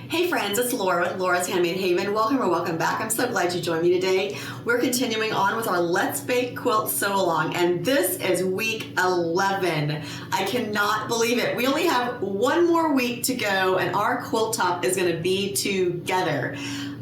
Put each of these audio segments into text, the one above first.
Hey friends, it's Laura with Laura's Handmade Haven. Welcome or welcome back. I'm so glad you joined me today. We're continuing on with our Let's Bake Quilt Sew Along, and this is week 11. I cannot believe it. We only have one more week to go and our quilt top is going to be together.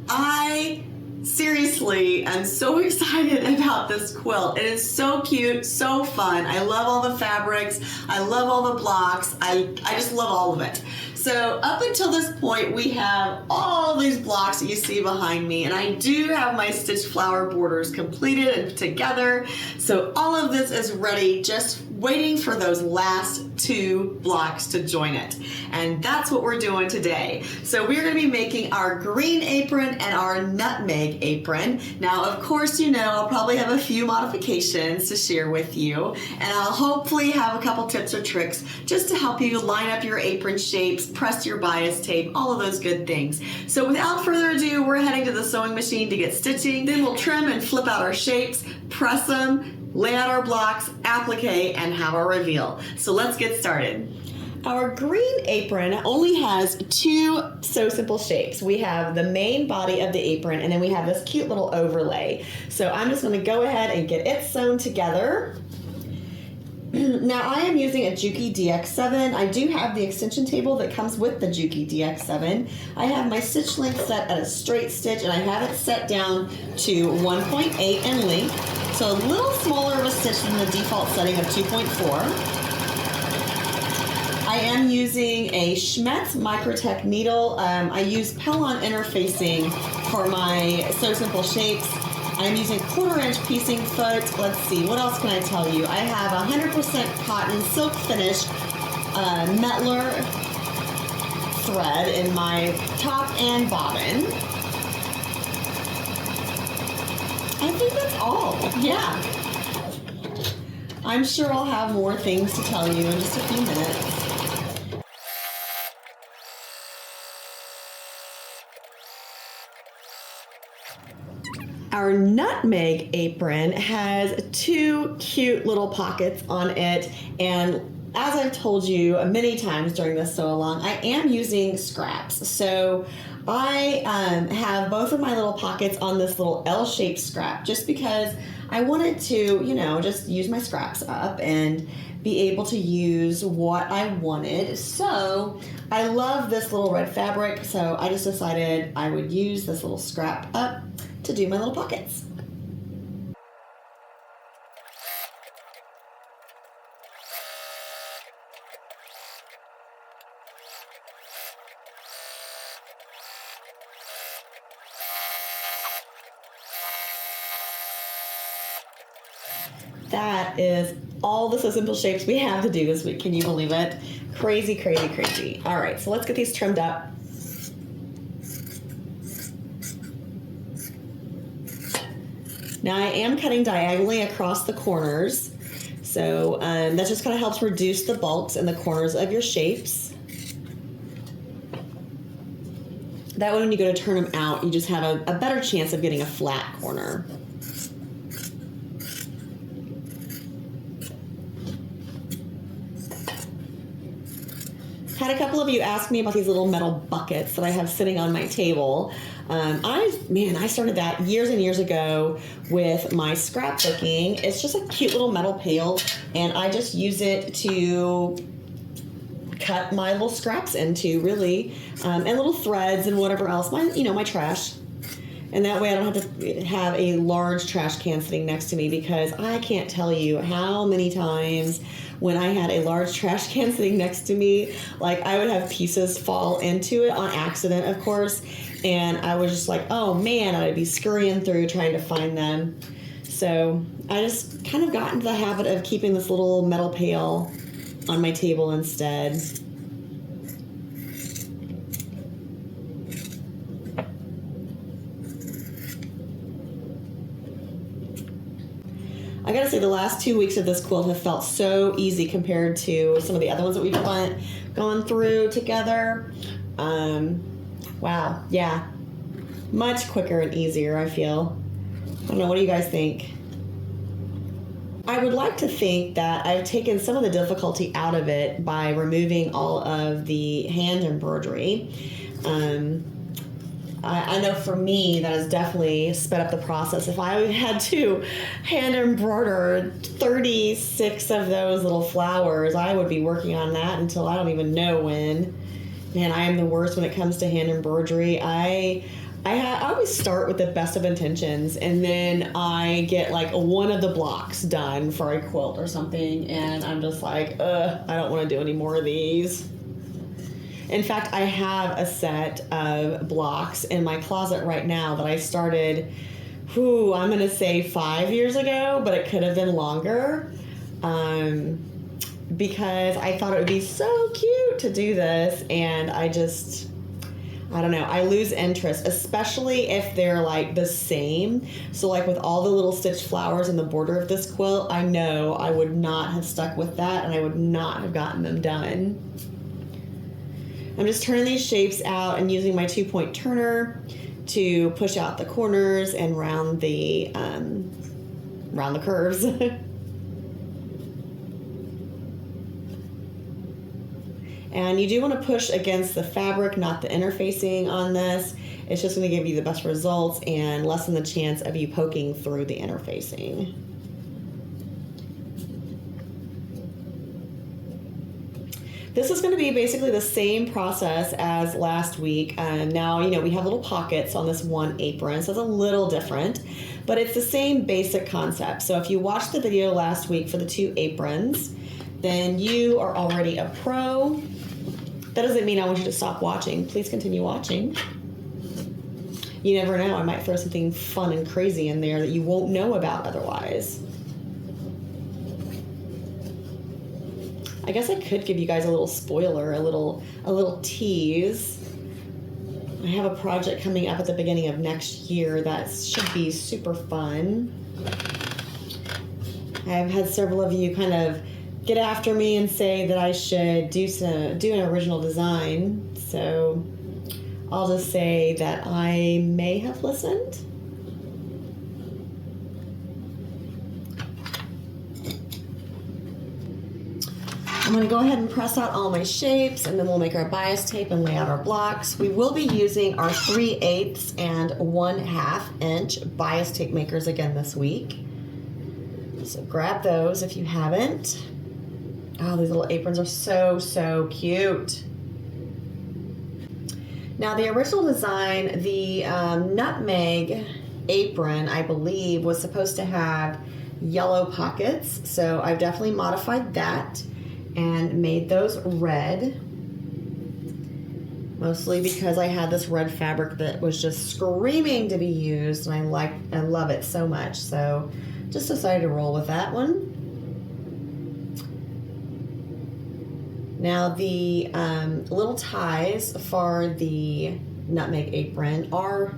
I seriously am so excited about this quilt. It is so cute, so fun. I love all the fabrics. I love all the blocks. I just love all of it. So up until this point, we have all these blocks that you see behind me, and I do have my stitched flower borders completed and together. So all of this is ready, just waiting for those last two blocks to join it. And that's what we're doing today. So we're gonna be making our green apron and our nutmeg apron. Now, of course, you know, I'll probably have a few modifications to share with you, and I'll hopefully have a couple tips or tricks just to help you line up your apron shapes, press your bias tape, all of those good things. So without further ado, we're heading to the sewing machine to get stitching. Then we'll trim and flip out our shapes, press them, lay out our blocks, applique, and have our reveal. So let's get started. Our green apron only has two Sew Simple shapes. We have the main body of the apron, and then we have this cute little overlay. So I'm just going to go ahead and get it sewn together. Now I am using a Juki DX7. I do have the extension table that comes with the Juki DX7. I have my stitch length set at a straight stitch, and I have it set down to 1.8 in length. So a little smaller of a stitch than the default setting of 2.4. I am using a Schmetz Microtech needle. I use Pellon interfacing for my Sew Simple shapes. I'm using 1/4 inch piecing foot. Let's see, what else can I tell you? I have 100% cotton silk finish Mettler thread in my top and bobbin. I think that's all, yeah. I'm sure I'll have more things to tell you in just a few minutes. Our nutmeg apron has two cute little pockets on it, and as I've told you many times during this sew along, I am using scraps. So I have both of my little pockets on this little L-shaped scrap just because I wanted to, you know, just use my scraps up and be able to use what I wanted. So I love this little red fabric, so I just decided I would use this little scrap up to do my little pockets. That is all the Sew Simple shapes we have to do this week. Can you believe it? Crazy, crazy, crazy. All right, so let's get these trimmed up. Now I am cutting diagonally across the corners, so that just kind of helps reduce the bulks in the corners of your shapes. That way when you go to turn them out, you just have a better chance of getting a flat corner. Had a couple of you ask me about these little metal buckets that I have sitting on my table. I started that years and years ago with my scrapbooking. It's just a cute little metal pail, and I just use it to cut my little scraps into, really, and little threads and whatever else, my trash. And that way I don't have to have a large trash can sitting next to me, because I can't tell you how many times when I had a large trash can sitting next to me, like I would have pieces fall into it on accident, of course, and I was just like, oh man, I'd be scurrying through trying to find them. So I just kind of got into the habit of keeping this little metal pail on my table instead. I gotta say, the last 2 weeks of this quilt have felt so easy compared to some of the other ones that we've gone through together. Wow, yeah, much quicker and easier, I feel. I don't know, what do you guys think? I would like to think that I've taken some of the difficulty out of it by removing all of the hand embroidery. I know for me that has definitely sped up the process. If I had to hand embroider 36 of those little flowers, I would be working on that until I don't even know when. Man, I am the worst when it comes to hand embroidery. I always start with the best of intentions, and then I get like one of the blocks done for a quilt or something, and I'm just like, I don't want to do any more of these. In fact, I have a set of blocks in my closet right now that I started, I'm going to say 5 years ago, but it could have been longer, because I thought it would be so cute to do this, and I don't know, I lose interest, especially if they're like the same. So like with all the little stitched flowers in the border of this quilt, I know I would not have stuck with that, and I would not have gotten them done. I'm just turning these shapes out and using my 2-point turner to push out the corners and round the curves. And you do want to push against the fabric, not the interfacing on this. It's just going to give you the best results and lessen the chance of you poking through the interfacing. This is going to be basically the same process as last week. Now, we have little pockets on this one apron, so it's a little different, but it's the same basic concept. So if you watched the video last week for the 2 aprons, then you are already a pro. That doesn't mean I want you to stop watching. Please continue watching. You never know, I might throw something fun and crazy in there that you won't know about otherwise. I guess I could give you guys a little spoiler, a little tease. I have a project coming up at the beginning of next year that should be super fun. I've had several of you kind of get after me and say that I should do an original design. So I'll just say that I may have listened. I'm going to go ahead and press out all my shapes, and then we'll make our bias tape and lay out our blocks. We will be using our 3/8 and 1/2 inch bias tape makers again this week. So grab those if you haven't. Oh, these little aprons are so, so cute. Now the original design, the Nutmeg Apron, I believe, was supposed to have yellow pockets. So I've definitely modified that and made those red, mostly because I had this red fabric that was just screaming to be used, and I love it so much, so just decided to roll with that one. Now the little ties for the Nutmeg Apron are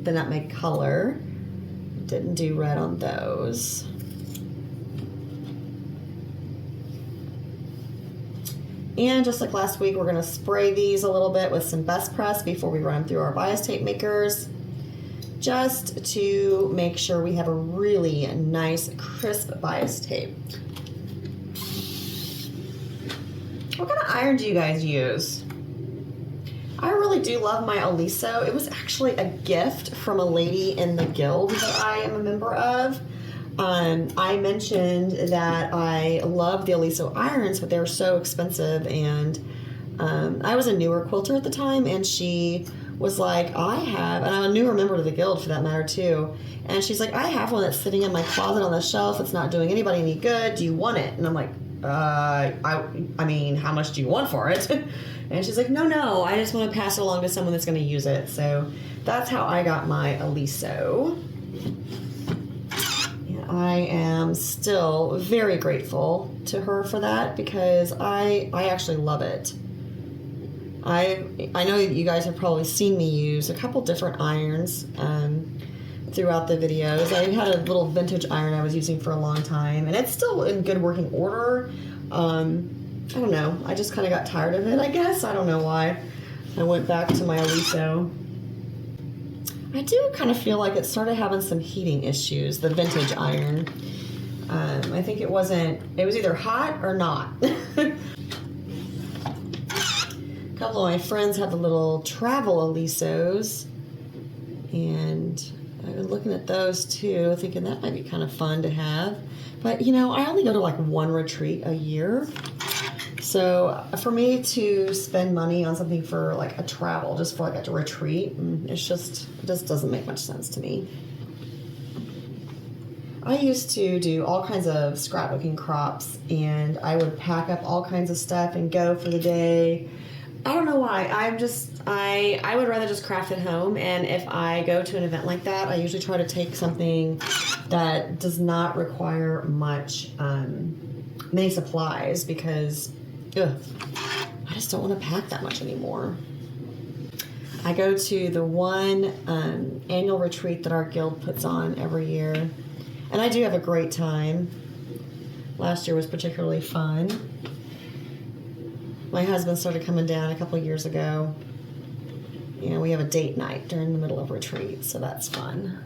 the nutmeg color. Didn't do red on those. And just like last week, we're going to spray these a little bit with some Best Press before we run them through our bias tape makers, just to make sure we have a really nice, crisp bias tape. What kind of iron do you guys use? I really do love my Aliso. It was actually a gift from a lady in the guild that I am a member of. I mentioned that I love the Aliso irons, but they were so expensive, and I was a newer quilter at the time, and she was like, and I'm a newer member of the guild for that matter too, and she's like, I have one that's sitting in my closet on the shelf. It's not doing anybody any good. Do you want it? And I'm like, I mean, how much do you want for it? And she's like, no, I just want to pass it along to someone that's going to use it. So that's how I got my Aliso. I am still very grateful to her for that, because I actually love it. I know that you guys have probably seen me use a couple different irons throughout the videos. I had a little vintage iron I was using for a long time, and it's still in good working order. I don't know. I just kind of got tired of it, I guess. I don't know why. I went back to my Aliso. I do kind of feel like it started having some heating issues, the vintage iron. I think it was either hot or not. A couple of my friends have the little travel alisos, and I've been looking at those too, thinking that might be kind of fun to have. But you know, I only go to like one retreat a year. So for me to spend money on something for like a travel, just for like a retreat, it just doesn't make much sense to me. I used to do all kinds of scrapbooking crops, and I would pack up all kinds of stuff and go for the day. I don't know why. I would rather just craft at home, and if I go to an event like that, I usually try to take something that does not require many supplies, because I just don't want to pack that much anymore. I go to the one annual retreat that our guild puts on every year, and I do have a great time. Last year was particularly fun. My husband started coming down a couple of years ago. You know, we have a date night during the middle of retreat, so that's fun.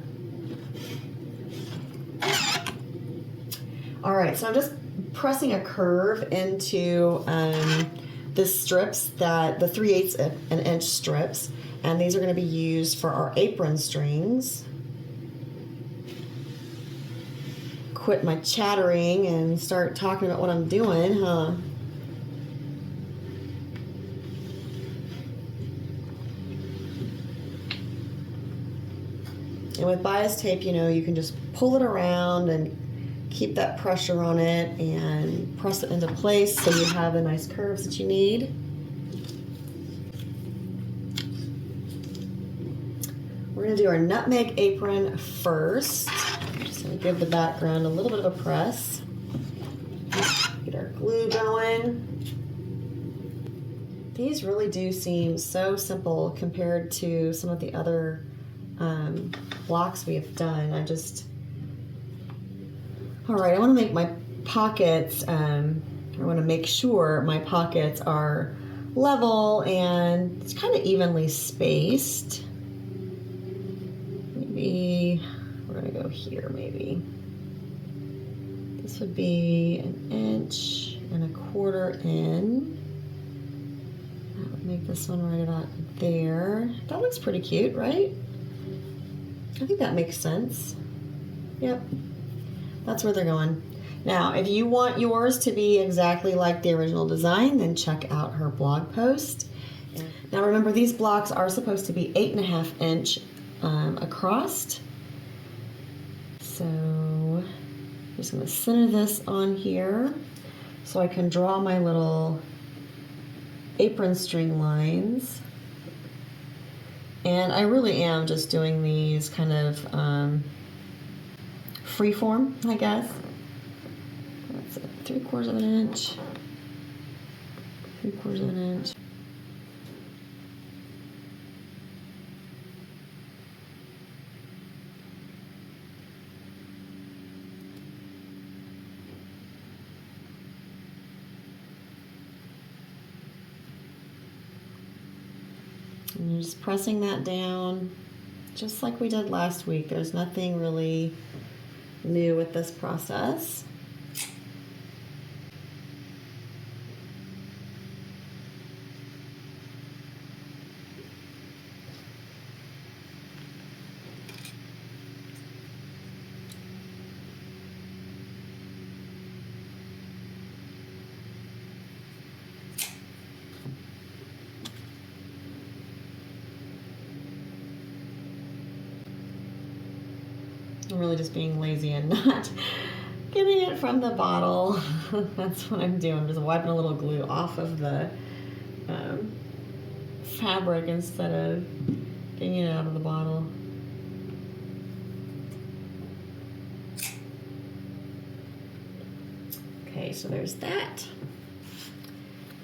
All right, so I'm just pressing a curve into the strips, the 3/8 an inch strips, and these are going to be used for our apron strings. Quit my chattering and start talking about what I'm doing, huh? And with bias tape, you know, you can just pull it around and keep that pressure on it and press it into place so you have the nice curves that you need. We're going to do our nutmeg apron first. Just going to give the background a little bit of a press. Get our glue going. These really do seem so simple compared to some of the other blocks we have done. All right, I want to make my pockets, I want to make sure my pockets are level and it's kind of evenly spaced. Maybe we're going to go here, maybe. This would be 1.25 inches in. That would make this one right about there. That looks pretty cute, right? I think that makes sense. Yep. That's where they're going. Now, if you want yours to be exactly like the original design, then check out her blog post. Now remember, these blocks are supposed to be 8.5 inch across. So I'm just going to center this on here so I can draw my little apron string lines. And I really am just doing these kind of freeform, I guess. That's 3/4 inch, 3/4 inch. And you're just pressing that down, just like we did last week. There's nothing really new with this process. I'm really just being lazy and not getting it from the bottle. That's what I'm doing. I'm just wiping a little glue off of the fabric instead of getting it out of the bottle. Okay, so there's that.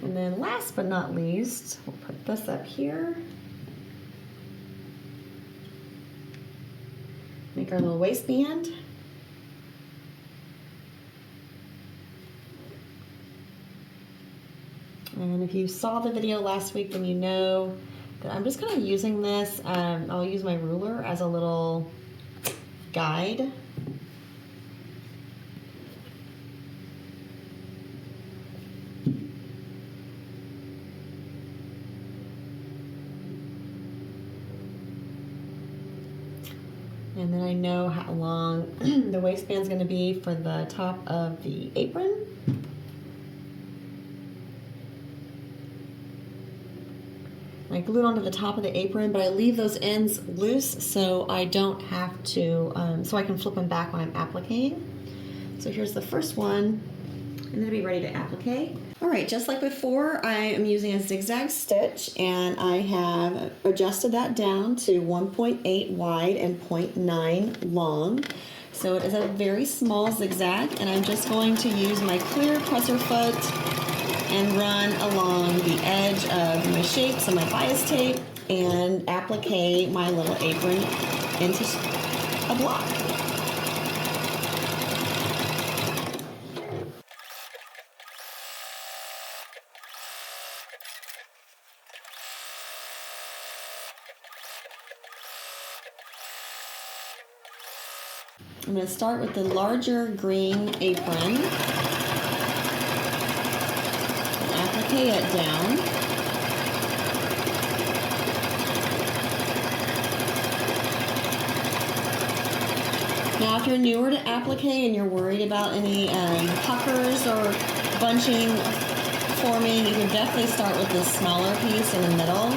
And then last but not least, we'll put this up here. Make our little waistband. And if you saw the video last week, then you know that I'm just kind of using this. I'll use my ruler as a little guide. And then I know how long the waistband's going to be for the top of the apron. I glue it onto the top of the apron, but I leave those ends loose so I don't have to, so I can flip them back when I'm appliquing. So here's the first one, and it'll be ready to applique. All right, just like before, I am using a zigzag stitch, and I have adjusted that down to 1.8 wide and 0.9 long. So it is a very small zigzag, and I'm just going to use my clear presser foot and run along the edge of my shapes of my bias tape and applique my little apron into a block. I'm going to start with the larger green apron and applique it down. Now if you're newer to applique and you're worried about any puckers or bunching forming, you can definitely start with the smaller piece in the middle.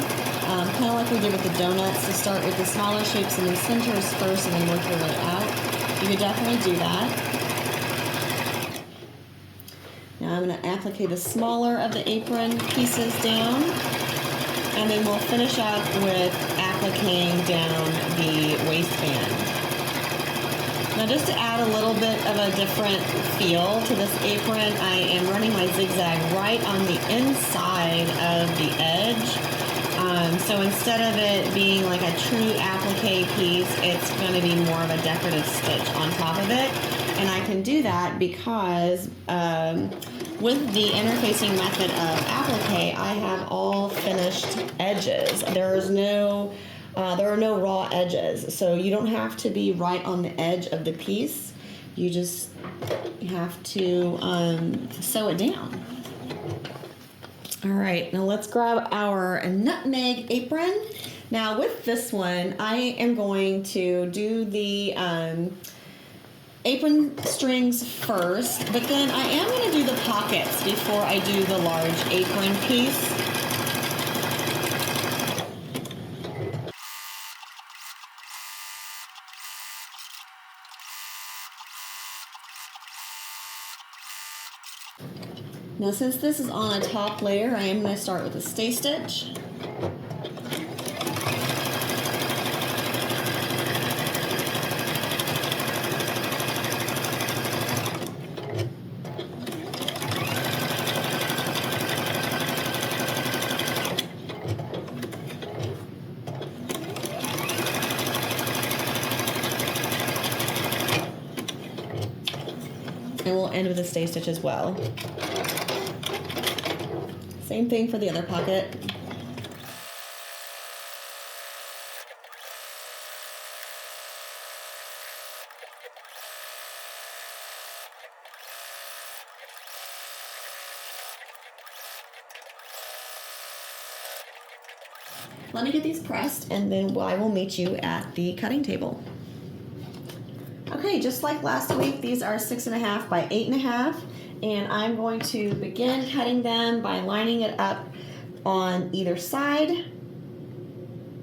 Kind of like we did with the donuts, to start with the smaller shapes in the centers first and then work your way out. You could definitely do that. Now I'm going to applique the smaller of the apron pieces down, and then we'll finish up with appliquing down the waistband. Now just to add a little bit of a different feel to this apron, I am running my zigzag right on the inside of the edge. So instead of it being like a true applique piece, it's going to be more of a decorative stitch on top of it. And I can do that because with the interfacing method of applique, I have all finished edges. There are no raw edges, so you don't have to be right on the edge of the piece. You just have to sew it down. All right, now let's grab our nutmeg apron. Now with this one, I am going to do the apron strings first, but then I am going to do the pockets before I do the large apron piece. Now since this is on a top layer, I am going to start with a stay stitch. And we'll end with a stay stitch as well. Same thing for the other pocket. Let me get these pressed, and then I will meet you at the cutting table. Okay, just like last week, these are 6.5 by 8.5, and I'm going to begin cutting them by lining it up on either side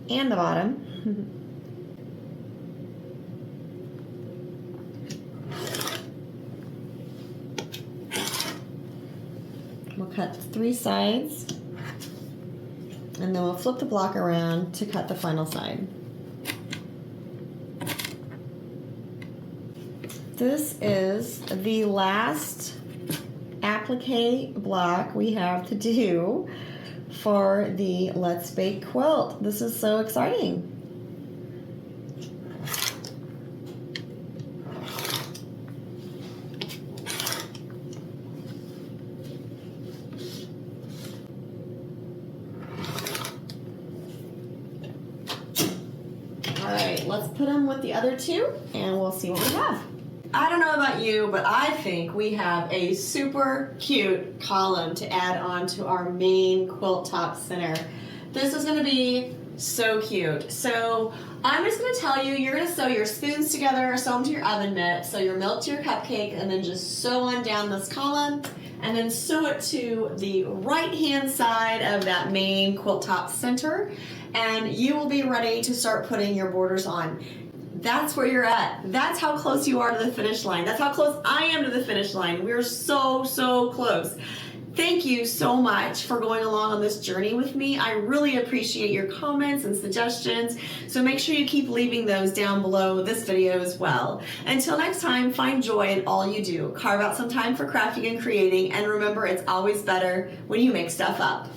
and the bottom. We'll cut 3 sides, and then we'll flip the block around to cut the final side. This is the last applique block we have to do for the Let's Bake quilt. This is so exciting. All right, let's put them with the other 2 and we'll see what we have. I don't know about you, but I think we have a super cute column to add on to our main quilt top center. This is going to be So cute. So I'm just going to tell you, you're going to sew your spoons together, sew them to your oven mitt, sew your milk to your cupcake, and then just sew on down this column, and then sew it to the right hand side of that main quilt top center, and you will be ready to start putting your borders on. That's where you're at. That's how close you are to the finish line. That's how close I am to the finish line. We're so, so close. Thank you so much for going along on this journey with me. I really appreciate your comments and suggestions. So make sure you keep leaving those down below this video as well. Until next time, find joy in all you do. Carve out some time for crafting and creating. And remember, it's always better when you make stuff up.